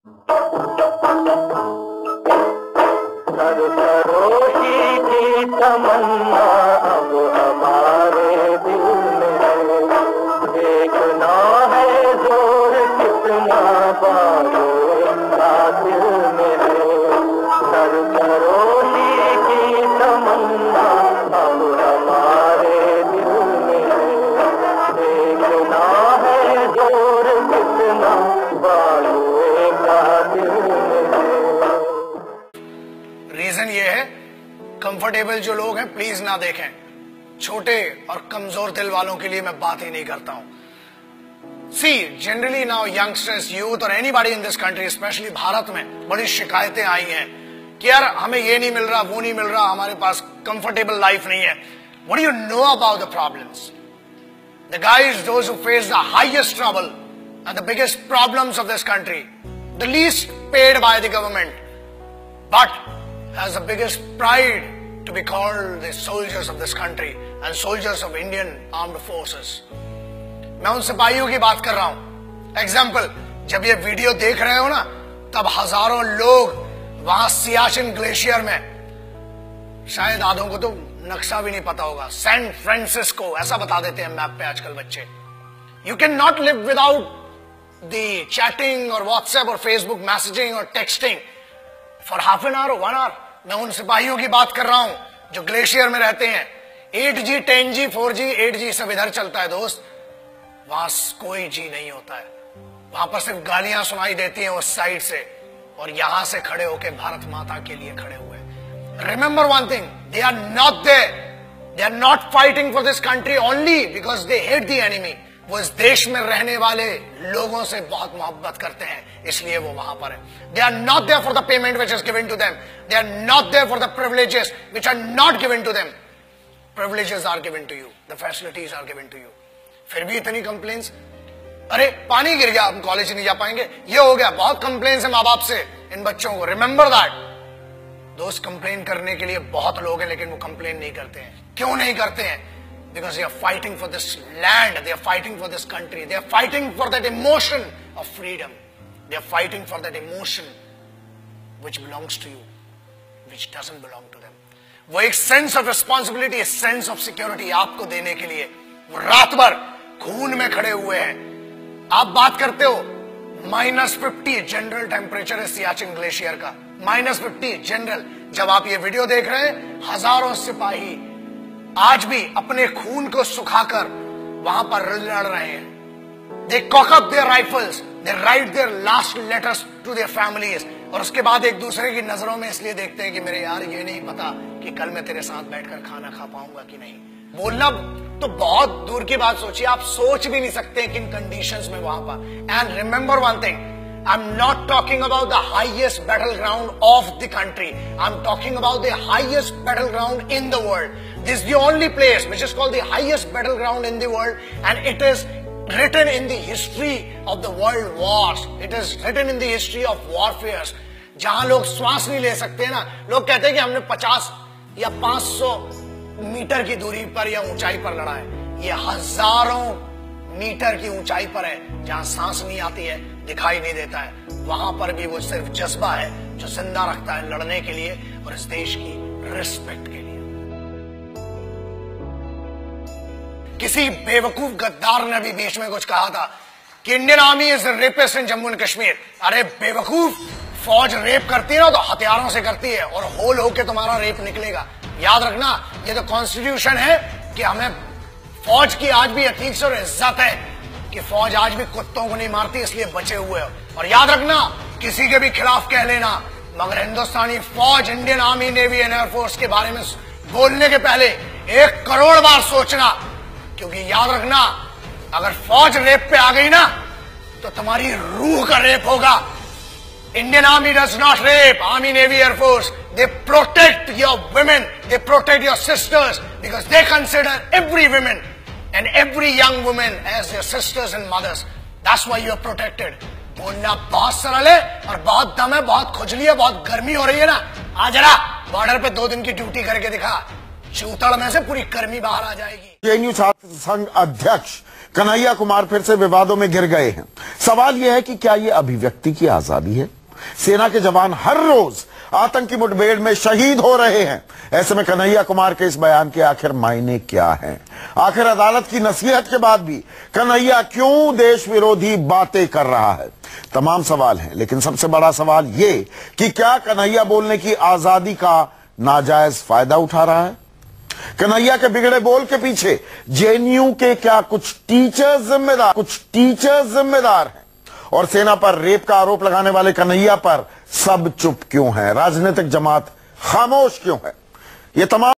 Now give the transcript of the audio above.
सरफरोशी की तमन्ना अब हमारे दिल में है, देखना है जोर कितना बालों का दिल में है। सरफरोशी की तमन्ना अब हमारे दिल में है, देखना है जोर कितना बालों का दिल में है। रीजन ये है, कंफर्टेबल जो लोग हैं प्लीज ना देखें। छोटे और कमजोर दिल वालों के लिए मैं बात ही नहीं करता हूं। See generally now youngsters, youth और anybody in this country, specially Bharat में बड़ी शिकायतें आई हैं कि यार हमें ये नहीं मिल रहा, वो नहीं मिल रहा, हमारे पास कंफर्टेबल लाइफ नहीं है। What do you know about the problems? The guys those who face the highest trouble and the biggest problems of this country, the least paid by the government, but has the biggest pride to be called the soldiers of this country and soldiers of Indian armed forces. मैं उन सिपाहियों की बात कर रहा हूं। Example, जब ये वीडियो देख रहे हो ना, तब हजारों लोग वहां सियाचिन ग्लेशियर में, शायद आधों को तो नक्शा भी नहीं पता होगा, सैन फ्रांसिस्को ऐसा बता देते हैं मैप पे आजकल बच्चे। You can not live without the chatting और व्हाट्सएप और फेसबुक मैसेजिंग और texting for half an hour और 1 आवर। मैं उन सिपाहियों की बात कर रहा हूं जो ग्लेशियर में रहते हैं। 8G 10G 4G 8G सब इधर चलता है दोस्त, वहां कोई जी नहीं होता है। वहां पर सिर्फ गालियां सुनाई देती हैं उस साइड से, और यहां से खड़े होकर भारत माता के लिए खड़े हुए। Remember one thing, they are not there, they are not fighting for this country only because they hate the enemy. वो इस देश में रहने वाले लोगों से बहुत मोहब्बत करते हैं, इसलिए वो वहां पर है। They are not there for the payment which is given to them, they are not there for the privileges which are not given to them. Privileges are given to you, the facilities are given to you. फिर भी इतनी complains, अरे पानी गिर गया हम college नहीं जा पाएंगे, ये हो गया, बहुत कंप्लेन्स है माँ बाप से इन बच्चों को। रिमेंबर दैट दोस्त, कंप्लेन करने के लिए बहुत लोग हैं, लेकिन वो कंप्लेन नहीं करते हैं। क्यों नहीं करते हैं? Because they are fighting for this land, they are fighting for this country, they are fighting for that emotion of freedom, they are fighting for that emotion which belongs to you, which doesn't belong to them. वो एक sense of responsibility, एक sense of security आपको देने के लिए वो रात भर खून में खड़े हुए हैं। आप बात करते हो -50 जनरल टेम्परेचर है सियाचिन ग्लेशियर का, -50 जनरल। जब आप ये वीडियो देख रहे हैं, हजारों सिपाही आज भी अपने खून को सुखाकर वहां पर लड़ रहे हैं। They cock up their rifles, they write their last letters to their families, और उसके बाद एक दूसरे की नजरों में इसलिए देखते हैं कि मेरे यार ये नहीं पता कि कल मैं तेरे साथ बैठकर खाना खा पाऊंगा कि नहीं। बोलना तो बहुत दूर की बात सोचिए, आप सोच भी नहीं सकते किन कंडीशंस में वहां पर। And remember one thing, I'm not talking about the highest battleground of the country. I'm talking about the highest battleground in the world. This is the only place which is called the highest battleground in the world, and it is written in the history of the world wars. It is written in the history of warfares. जहां लोग श्वास नहीं ले सकते ना, लोग कहते हैं कि हमने 50 या 500 मीटर की दूरी पर या ऊंचाई पर लड़ा है। ये हजारों मीटर की ऊंचाई पर है, जहां सांस नहीं आती है, दिखाई नहीं देता है। वहां पर भी वो सिर्फ जज्बा है जो जिंदा रखता है लड़ने के लिए और इस देश की रिस्पेक्ट के लिए। किसी बेवकूफ गद्दार ने भी बीच में कुछ कहा था कि Indian army is rapist in Jammu and Kashmir. अरे बेवकूफ, फौज रेप करती है ना तो हथियारों से करती है, और होल होके तुम्हारा रेप निकलेगा। याद रखना, ये तो कॉन्स्टिट्यूशन है कि हमें फौज की आज भी अतीक और इज्जत है कि फौज आज भी कुत्तों को नहीं मारती, इसलिए बचे हुए हो। और याद रखना, किसी के भी खिलाफ कह लेना, मगर हिंदुस्तानी फौज, Indian army, navy and air force के बारे में बोलने के पहले 1 करोड़ बार सोचना, क्योंकि याद रखना, अगर फौज रेप पे आ गई ना तो तुम्हारी रूह का रेप होगा। Indian Army does not rape. Army, Navy, Air Force, they protect your women, they protect your sisters, because they consider every woman and every young woman as their sisters and mothers. That's why you are protected. बोलना बहुत सरल है और बहुत दम है, बहुत खुजली है, बहुत गर्मी हो रही है ना, आ जरा बॉर्डर पे 2 दिन की ड्यूटी करके दिखा, चूतड़ में से पूरी गर्मी बाहर आ जाएगी। जेएनयू छात्र संघ अध्यक्ष कन्हैया कुमार फिर से विवादों में घिर गए हैं। सवाल यह है कि क्या यह अभिव्यक्ति की आजादी है? सेना के जवान हर रोज आतंकी मुठभेड़ में शहीद हो रहे हैं। ऐसे में कन्हैया कुमार के इस बयान के आखिर मायने क्या हैं? आखिर अदालत की नसीहत के बाद भी कन्हैया क्यों देश विरोधी बातें कर रहा है? तमाम सवाल हैं, लेकिन सबसे बड़ा सवाल यह कि क्या कन्हैया बोलने की आजादी का नाजायज फायदा उठा रहा है? कन्हैया के बिगड़े बोल के पीछे जेएनयू के क्या कुछ टीचर्स जिम्मेदार हैं? और सेना पर रेप का आरोप लगाने वाले कन्हैया पर सब चुप क्यों हैं? राजनीतिक जमात खामोश क्यों है? ये तमाम